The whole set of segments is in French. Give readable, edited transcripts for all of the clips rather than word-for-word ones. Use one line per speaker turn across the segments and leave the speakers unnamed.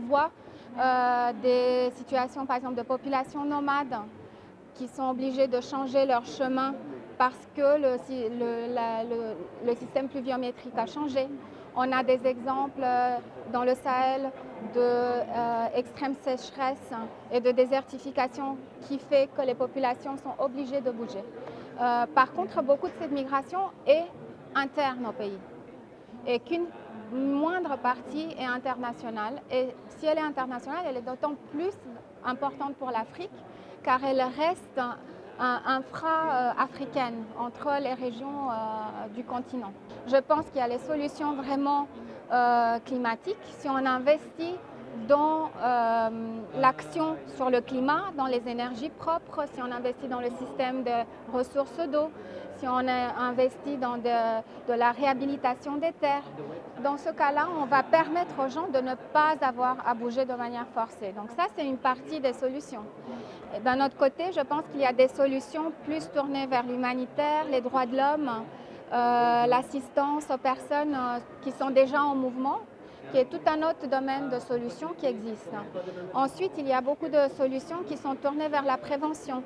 voit des situations, par exemple, de populations nomades qui sont obligées de changer leur chemin parce que le système pluviométrique a changé. On a des exemples dans le Sahel d'extrême sécheresse et de désertification qui fait que les populations sont obligées de bouger. Par contre, beaucoup de cette migration est interne au pays et qu'une moindre partie est internationale. Et si elle est internationale, elle est d'autant plus importante pour l'Afrique car elle reste infra-africaine entre les régions du continent. Je pense qu'il y a les solutions vraiment climatiques. Si on investit dans l'action sur le climat, dans les énergies propres, si on investit dans le système de ressources d'eau, si on investit dans de la réhabilitation des terres, dans ce cas-là, on va permettre aux gens de ne pas avoir à bouger de manière forcée. Donc ça, c'est une partie des solutions. D'un autre côté, je pense qu'il y a des solutions plus tournées vers l'humanitaire, les droits de l'homme, l'assistance aux personnes qui sont déjà en mouvement, qui est tout un autre domaine de solutions qui existe. Ensuite, il y a beaucoup de solutions qui sont tournées vers la prévention,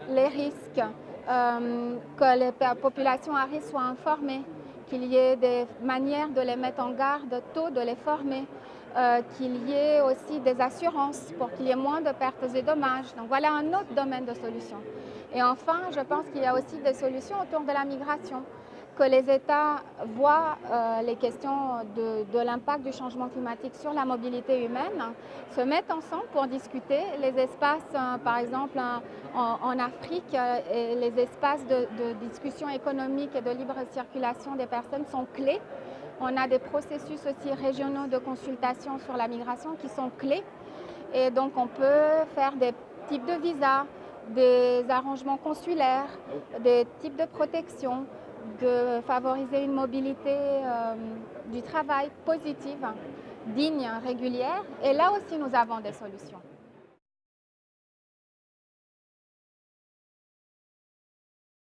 les risques, que les populations à risque soient informées, qu'il y ait des manières de les mettre en garde tôt, de les former, qu'il y ait aussi des assurances pour qu'il y ait moins de pertes et dommages. Donc voilà un autre domaine de solutions. Et enfin, je pense qu'il y a aussi des solutions autour de la migration, que les États voient les questions de l'impact du changement climatique sur la mobilité humaine, se mettent ensemble pour discuter. Les espaces, par exemple, en Afrique, et les espaces de discussion économique et de libre circulation des personnes sont clés. On a des processus aussi régionaux de consultation sur la migration qui sont clés. Et donc, on peut faire des types de visas, des arrangements consulaires, des types de protection, de favoriser une mobilité du travail positive, digne, régulière. Et là aussi, nous avons des solutions.